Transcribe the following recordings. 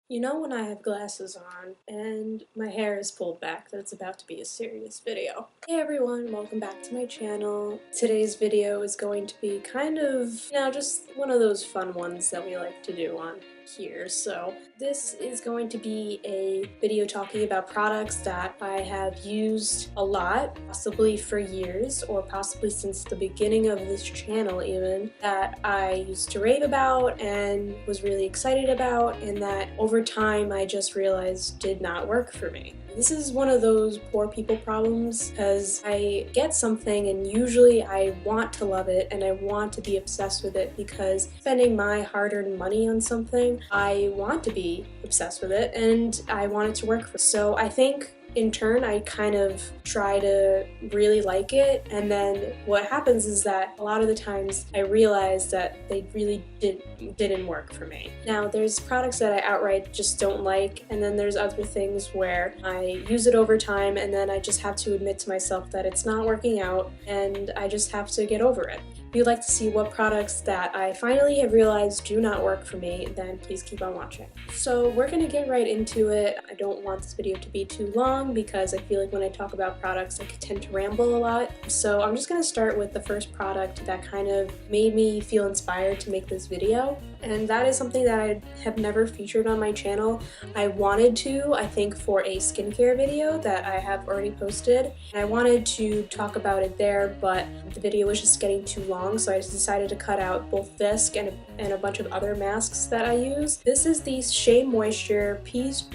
You know when I have glasses on and my hair is pulled back that it's about to be a serious video. Hey everyone, welcome back to my channel. Today's video is going to be kind of, just one of those fun ones that we like to do on here. So this is going to be a video talking about products that I have used a lot, possibly for years or possibly since the beginning of this channel even, that I used to rave about and was really excited about, and that over time I just realized did not work for me. This is one of those poor people problems because I get something and usually I want to love it and I want to be obsessed with it because spending my hard-earned money on something, I want to be obsessed with it and I want it to work for me. So I think in turn, I kind of try to really like it, and then what happens is that a lot of the times I realize that they really didn't work for me. Now, there's products that I outright just don't like, and then there's other things where I use it over time, and then I just have to admit to myself that it's not working out, and I just have to get over it. If you'd like to see what products that I finally have realized do not work for me, then please keep on watching. So we're gonna get right into it. I don't want this video to be too long because I feel like when I talk about products I tend to ramble a lot. So I'm just gonna start with the first product that kind of made me feel inspired to make this video. And that is something that I have never featured on my channel. I wanted to, I think, for a skincare video that I have already posted. And I wanted to talk about it there, but the video was just getting too long, so I just decided to cut out both this and a bunch of other masks that I use. This is the Shea Moisture Peace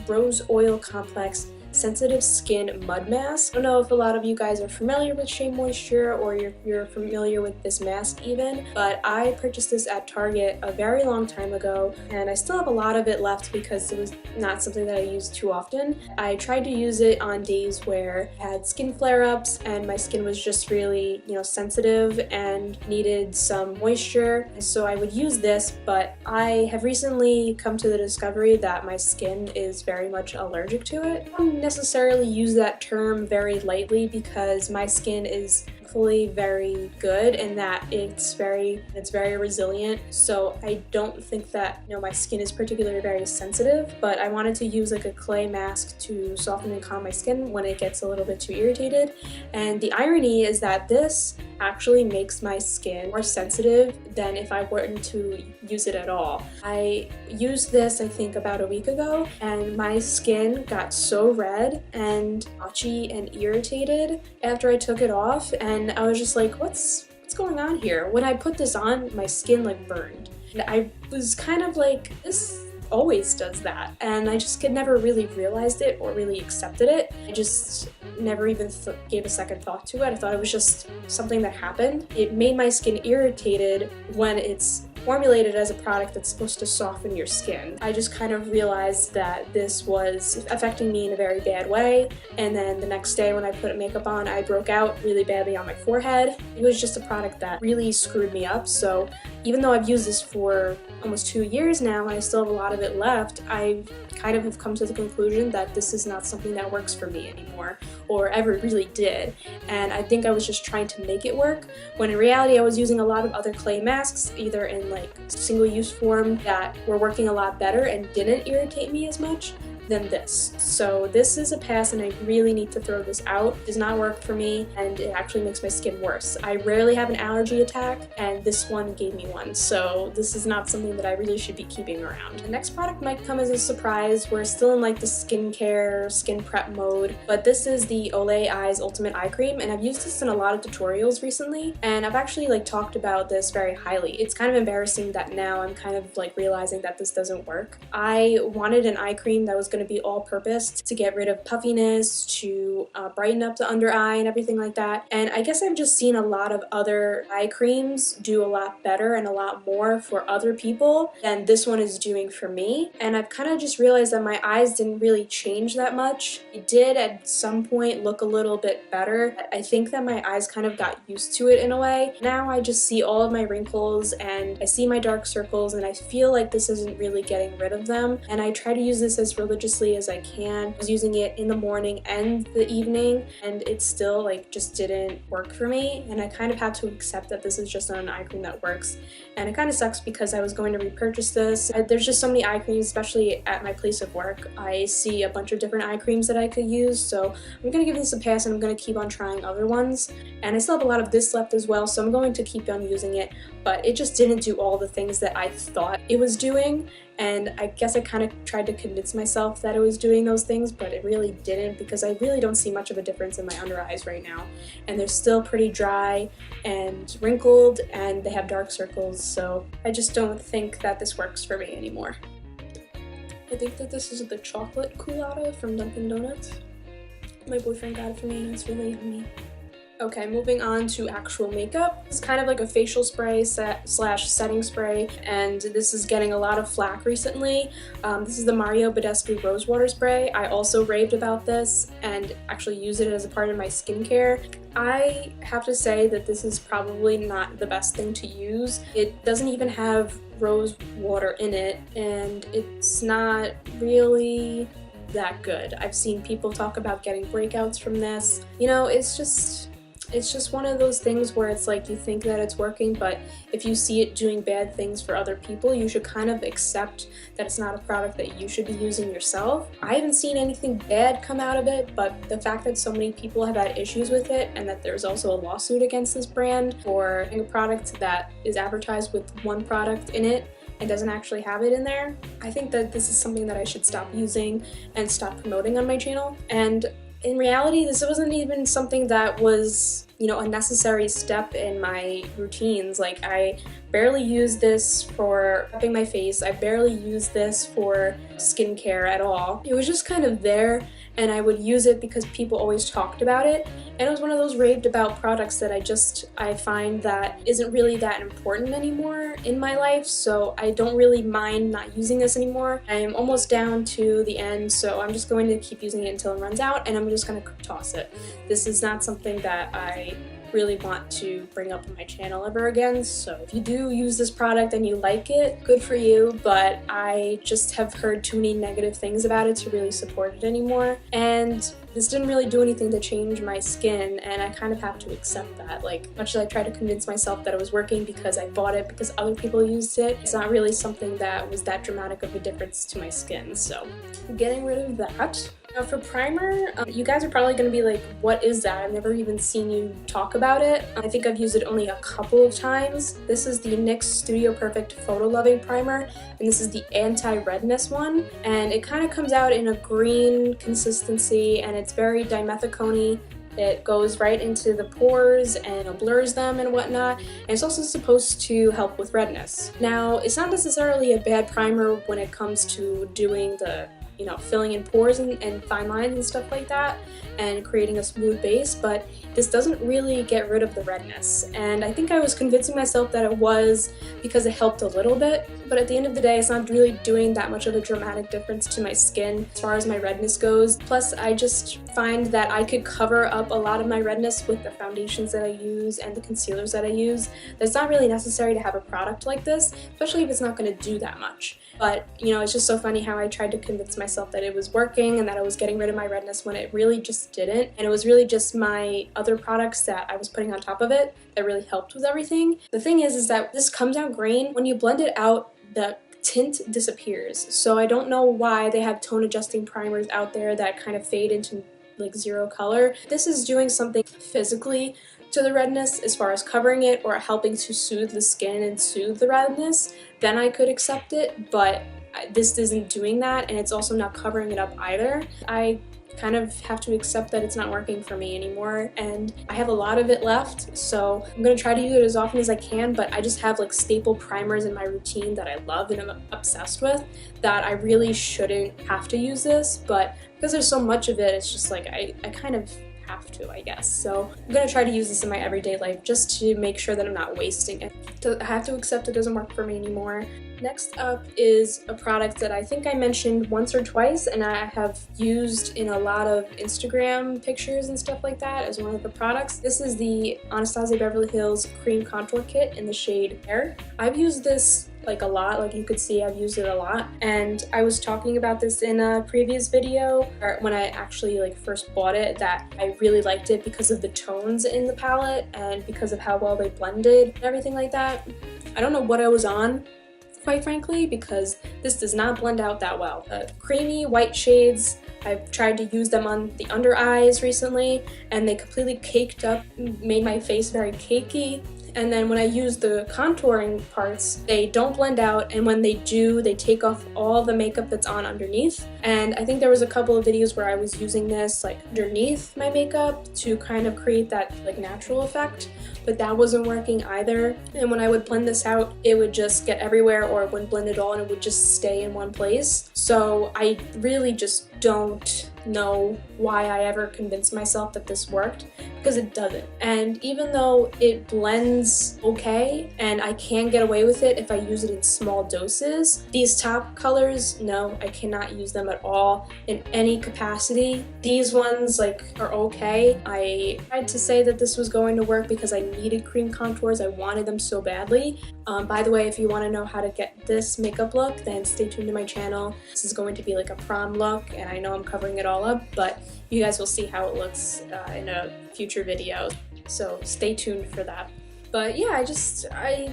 Rose Oil Complex Sensitive Skin Mud Mask. I don't know if a lot of you guys are familiar with Shea Moisture or you're familiar with this mask even, but I purchased this at Target a very long time ago and I still have a lot of it left because it was not something that I used too often. I tried to use it on days where I had skin flare-ups and my skin was just really, sensitive and needed some moisture, and so I would use this, but I have recently come to the discovery that my skin is very much allergic to it. I don't necessarily use that term very lightly because my skin is thankfully very good in that it's very resilient, so I don't think that my skin is particularly very sensitive, but I wanted to use like a clay mask to soften and calm my skin when it gets a little bit too irritated. And the irony is that this actually makes my skin more sensitive than if I weren't to use it at all. I used this I think about a week ago and my skin got so red and patchy and irritated after I took it off, and I was just like, what's going on here? When I put this on, my skin like burned. And I was kind of like, this always does that, and I just could never really realized it or really accepted it. I just never even gave a second thought to it. I thought it was just something that happened. It made my skin irritated when it's formulated as a product that's supposed to soften your skin. I just kind of realized that this was affecting me in a very bad way, and then the next day when I put makeup on, I broke out really badly on my forehead. It was just a product that really screwed me up, so even though I've used this for almost 2 years now and I still have a lot of it left, I kind of have come to the conclusion that this is not something that works for me anymore, or ever really did. And I think I was just trying to make it work, when in reality I was using a lot of other clay masks, either in like single-use form, that were working a lot better and didn't irritate me as much than this. So this is a pass and I really need to throw this out. It does not work for me and it actually makes my skin worse. I rarely have an allergy attack and this one gave me one, so this is not something that I really should be keeping around. The next product might come as a surprise. We're still in like the skincare, skin prep mode, but this is the Olay Eyes Ultimate Eye Cream, and I've used this in a lot of tutorials recently and I've actually like talked about this very highly. It's kind of embarrassing that now I'm kind of like realizing that this doesn't work. I wanted an eye cream that was going to be all-purpose to get rid of puffiness, to brighten up the under eye and everything like that. And I guess I've just seen a lot of other eye creams do a lot better and a lot more for other people than this one is doing for me. And I've kind of just realized that my eyes didn't really change that much. It did at some point look a little bit better. I think that my eyes kind of got used to it in a way. Now I just see all of my wrinkles and I see my dark circles and I feel like this isn't really getting rid of them. And I try to use this as religious expeditiously as I can. I was using it in the morning and the evening, and it still like just didn't work for me, and I kind of had to accept that this is just not an eye cream that works. And it kind of sucks because I was going to repurchase this. There's just so many eye creams, especially at my place of work. I see a bunch of different eye creams that I could use, so I'm gonna give this a pass and I'm gonna keep on trying other ones. And I still have a lot of this left as well, so I'm going to keep on using it, but it just didn't do all the things that I thought it was doing. And I guess I kind of tried to convince myself that it was doing those things, but it really didn't, because I really don't see much of a difference in my under eyes right now. And they're still pretty dry and wrinkled, and they have dark circles, so I just don't think that this works for me anymore. I think that this is the chocolate culotta from Dunkin' Donuts. My boyfriend got it for me and it's really yummy. Okay, moving on to actual makeup. It's kind of like a facial spray slash setting spray, and this is getting a lot of flack recently. This is the Mario Badescu Rose Water Spray. I also raved about this and actually use it as a part of my skincare. I have to say that this is probably not the best thing to use. It doesn't even have rose water in it, and it's not really that good. I've seen people talk about getting breakouts from this. You know, it's just one of those things where it's like you think that it's working, but if you see it doing bad things for other people, you should kind of accept that it's not a product that you should be using yourself. I haven't seen anything bad come out of it, but the fact that so many people have had issues with it, and that there's also a lawsuit against this brand for a product that is advertised with one product in it and doesn't actually have it in there, I think that this is something that I should stop using and stop promoting on my channel. And in reality, this wasn't even something that was, you know, a necessary step in my routines. Like, I barely use this for prepping my face. I barely use this for skincare at all. It was just kind of there, and I would use it because people always talked about it. And it was one of those raved about products that I find that isn't really that important anymore in my life, so I don't really mind not using this anymore. I am almost down to the end, so I'm just going to keep using it until it runs out, and I'm just going to toss it. This is not something that I really want to bring up on my channel ever again, so if you do use this product and you like it, good for you, but I just have heard too many negative things about it to really support it anymore. And this didn't really do anything to change my skin, and I kind of have to accept that. Like, much as I try to convince myself that it was working because I bought it because other people used it, it's not really something that was that dramatic of a difference to my skin, so I'm getting rid of that. Now for primer, you guys are probably going to be like, what is that? I've never even seen you talk about it. I think I've used it only a couple of times. This is the NYX Studio Perfect Photo Loving Primer, and this is the anti-redness one. And it kind of comes out in a green consistency, and it's very dimethicone-y. It goes right into the pores and blurs them and whatnot, and it's also supposed to help with redness. Now, it's not necessarily a bad primer when it comes to doing the, you know, filling in pores and fine lines and stuff like that and creating a smooth base, but this doesn't really get rid of the redness. And I think I was convincing myself that it was because it helped a little bit, but at the end of the day, it's not really doing that much of a dramatic difference to my skin as far as my redness goes. Plus, I just find that I could cover up a lot of my redness with the foundations that I use and the concealers that I use. It's not really necessary to have a product like this, especially if it's not going to do that much. But, you know, it's just so funny how I tried to convince myself that it was working and that I was getting rid of my redness when it really just didn't. And it was really just my other products that I was putting on top of it that really helped with everything. The thing is that this comes out green. When you blend it out, the tint disappears. So I don't know why they have tone adjusting primers out there that kind of fade into like zero color. This is doing something physically to the redness as far as covering it or helping to soothe the skin and soothe the redness, then I could accept it, but this isn't doing that, and it's also not covering it up either. I kind of have to accept that it's not working for me anymore, and I have a lot of it left, so I'm going to try to use it as often as I can, but I just have like staple primers in my routine that I love and I'm obsessed with that I really shouldn't have to use this, but because there's so much of it, it's just like I kind of have to, I guess. So I'm gonna try to use this in my everyday life just to make sure that I'm not wasting it. I have to accept it doesn't work for me anymore. Next up is a product that I think I mentioned once or twice, and I have used in a lot of Instagram pictures and stuff like that as one of the products. This is the Anastasia Beverly Hills Cream Contour Kit in the shade Hair. I've used this like a lot. Like you could see I've used it a lot, and I was talking about this in a previous video, or when I actually like first bought it, that I really liked it because of the tones in the palette and because of how well they blended and everything like that. I don't know what I was on, quite frankly, because this does not blend out that well. Creamy white shades, I've tried to use them on the under eyes recently, and they completely caked up, made my face very cakey. And then when I use the contouring parts, they don't blend out, and when they do, they take off all the makeup that's on underneath. And I think there was a couple of videos where I was using this like underneath my makeup to kind of create that like natural effect, but that wasn't working either. And when I would blend this out, it would just get everywhere, or it wouldn't blend at all, and it would just stay in one place. So I really just don't know why I ever convinced myself that this worked, because it doesn't. And even though it blends okay and I can get away with it if I use it in small doses, these top colors, no, I cannot use them at all in any capacity. These ones like are okay. I tried to say that this was going to work because I needed cream contours. I wanted them so badly. By the way, if you want to know how to get this makeup look, then stay tuned to my channel. This is going to be like a prom look, and I know I'm covering it all up, but you guys will see how it looks in a future video, so stay tuned for that. But yeah, I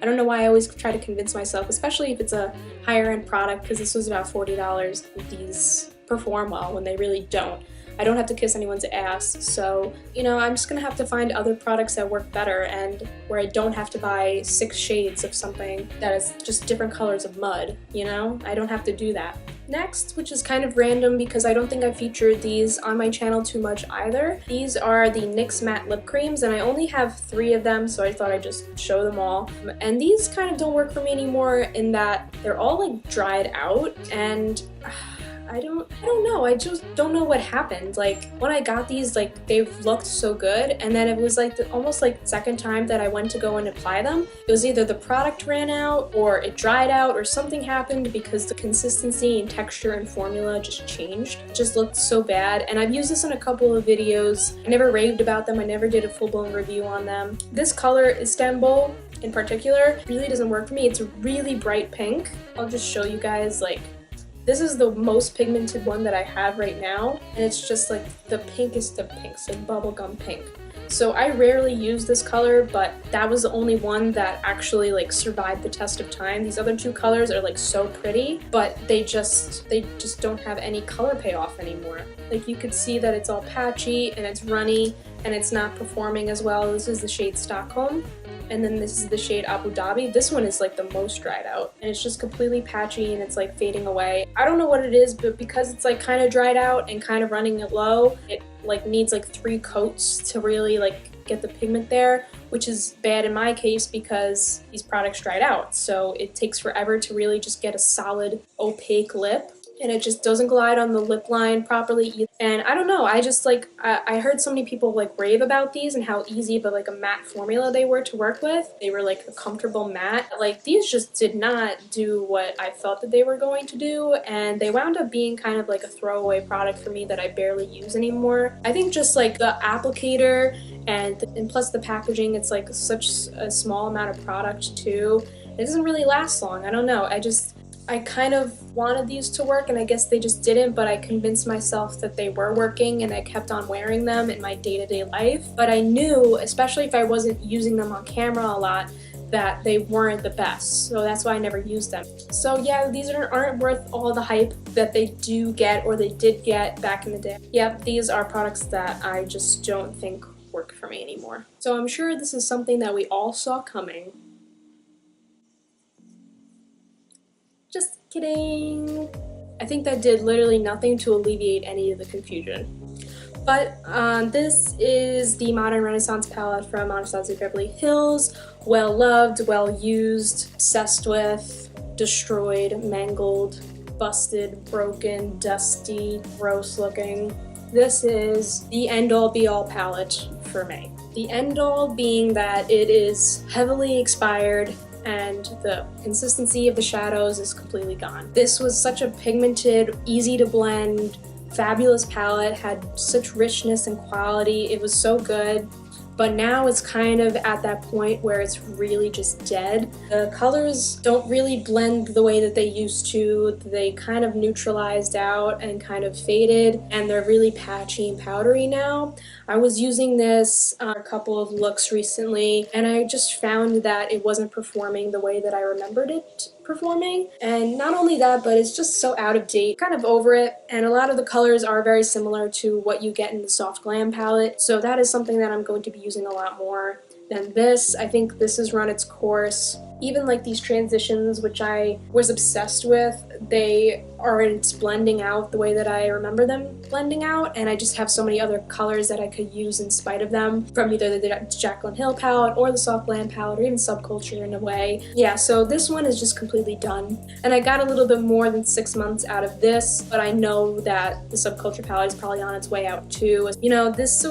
don't know why I always try to convince myself, especially if it's a higher end product, because this was about $40, these perform well when they really don't. I don't have to kiss anyone's ass, so, you know, I'm just gonna have to find other products that work better and where I don't have to buy 6 shades of something that is just different colors of mud, you know? I don't have to do that. Next, which is kind of random because I don't think I featured these on my channel too much either. These are the NYX matte lip creams, and I only have 3 of them, so I thought I'd just show them all. And these kind of don't work for me anymore in that they're all like dried out, and I don't know, I just don't know what happened. Like when I got these, like they've looked so good, and then it was like almost like the second time that I went to go and apply them, it was either the product ran out or it dried out or something happened, because the consistency and texture and formula just changed. It just looked so bad, and I've used this in a couple of videos. I never raved about them, I never did a full-blown review on them. This color, Istanbul in particular, really doesn't work for me. It's a really bright pink. I'll just show you guys, like, this is the most pigmented one that I have right now, and it's just like the pinkest of pinks, like bubblegum pink. So I rarely use this color, but that was the only one that actually like survived the test of time. These other 2 colors are like so pretty, but they just don't have any color payoff anymore. Like you could see that it's all patchy and it's runny and it's not performing as well. This is the shade Stockholm, and then this is the shade Abu Dhabi. This one is like the most dried out, and it's just completely patchy and it's like fading away. I don't know what it is, but because it's like kind of dried out and kind of running it low, it like needs like 3 coats to really like get the pigment there, which is bad in my case because these products dried out. So it takes forever to really just get a solid opaque lip, and it just doesn't glide on the lip line properly either. And I don't know, I just like, I heard so many people like rave about these and how easy but like a matte formula they were to work with. They were like a comfortable matte. Like these just did not do what I felt that they were going to do, and they wound up being kind of like a throwaway product for me that I barely use anymore. I think just like the applicator and plus the packaging, it's like such a small amount of product too. It doesn't really last long. I don't know, I kind of wanted these to work, and I guess they just didn't, but I convinced myself that they were working, and I kept on wearing them in my day-to-day life. But I knew, especially if I wasn't using them on camera a lot, that they weren't the best, so that's why I never used them. So yeah, these aren't worth all the hype that they do get, or they did get back in the day. Yep, these are products that I just don't think work for me anymore. So I'm sure this is something that we all saw coming. Just kidding. I think that did literally nothing to alleviate any of the confusion. But this is the Modern Renaissance palette from Anastasia Beverly Hills. Well loved, well used, obsessed with, destroyed, mangled, busted, broken, dusty, gross looking. This is the end-all be-all palette for me. The end-all being that it is heavily expired and the consistency of the shadows is completely gone. This was such a pigmented, easy to blend, fabulous palette, had such richness and quality. It was so good. but now it's kind of at that point where it's really just dead. The colors don't really blend the way that they used to. They kind of neutralized out and kind of faded, and they're really patchy and powdery now. I was using this a couple of looks recently, and I just found that it wasn't performing the way that I remembered it performing. And not only that, but it's just so out of date, kind of over it, and a lot of the colors are very similar to what you get in the Soft Glam palette, so that is something that I'm going to be using a lot more than this. I think this has run its course. Even like these transitions, which I was obsessed with, they aren't blending out the way that I remember them blending out, and I just have so many other colors that I could use in spite of them from either the Jaclyn Hill palette or the Soft Glam palette or even Subculture in a way. Yeah, so this one is just completely done. And I got a little bit more than 6 months out of this, but I know that the Subculture palette is probably on its way out too. You know, this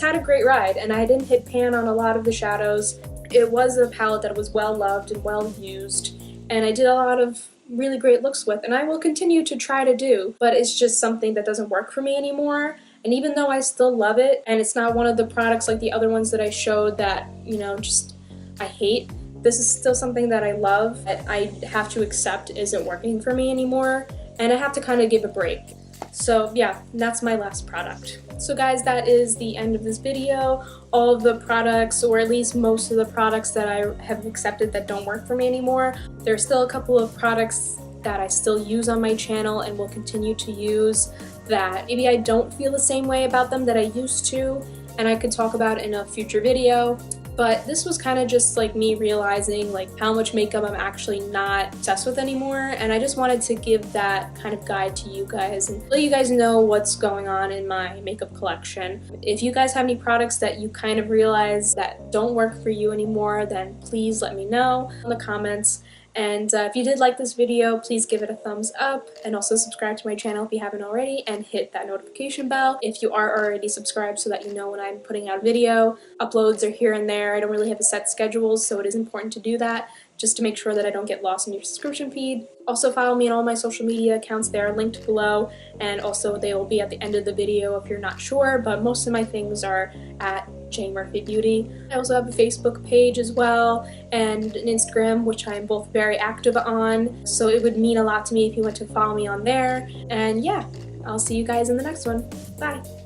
had a great ride, and I didn't hit pan on a lot of the shadows. It was a palette that was well loved and well used, and I did a lot of really great looks with, and I will continue to try to do, but it's just something that doesn't work for me anymore. And even though I still love it, and it's not one of the products like the other ones that I showed that, you know, just I hate, this is still something that I love, that I have to accept isn't working for me anymore, and I have to kind of give a break. So yeah, that's my last product. So guys, that is the end of this video. All of the products, or at least most of the products that I have accepted that don't work for me anymore. There's still a couple of products that I still use on my channel and will continue to use that maybe I don't feel the same way about them that I used to, and I could talk about in a future video. But this was kind of just like me realizing like how much makeup I'm actually not obsessed with anymore, and I just wanted to give that kind of guide to you guys and let you guys know what's going on in my makeup collection. If you guys have any products that you kind of realize that don't work for you anymore, then please let me know in the comments. And if you did like this video, please give it a thumbs up, and also subscribe to my channel if you haven't already, and hit that notification bell if you are already subscribed so that you know when I'm putting out a video. Uploads are here and there. I don't really have a set schedule, so it is important to do that just to make sure that I don't get lost in your subscription feed. Also follow me on all my social media accounts. They are linked below, and also they will be at the end of the video if you're not sure, but most of my things are at J Murphy Beauty. I also have a Facebook page as well, and an Instagram, which I am both very active on, so it would mean a lot to me if you went to follow me on there. And yeah, I'll see you guys in the next one. Bye!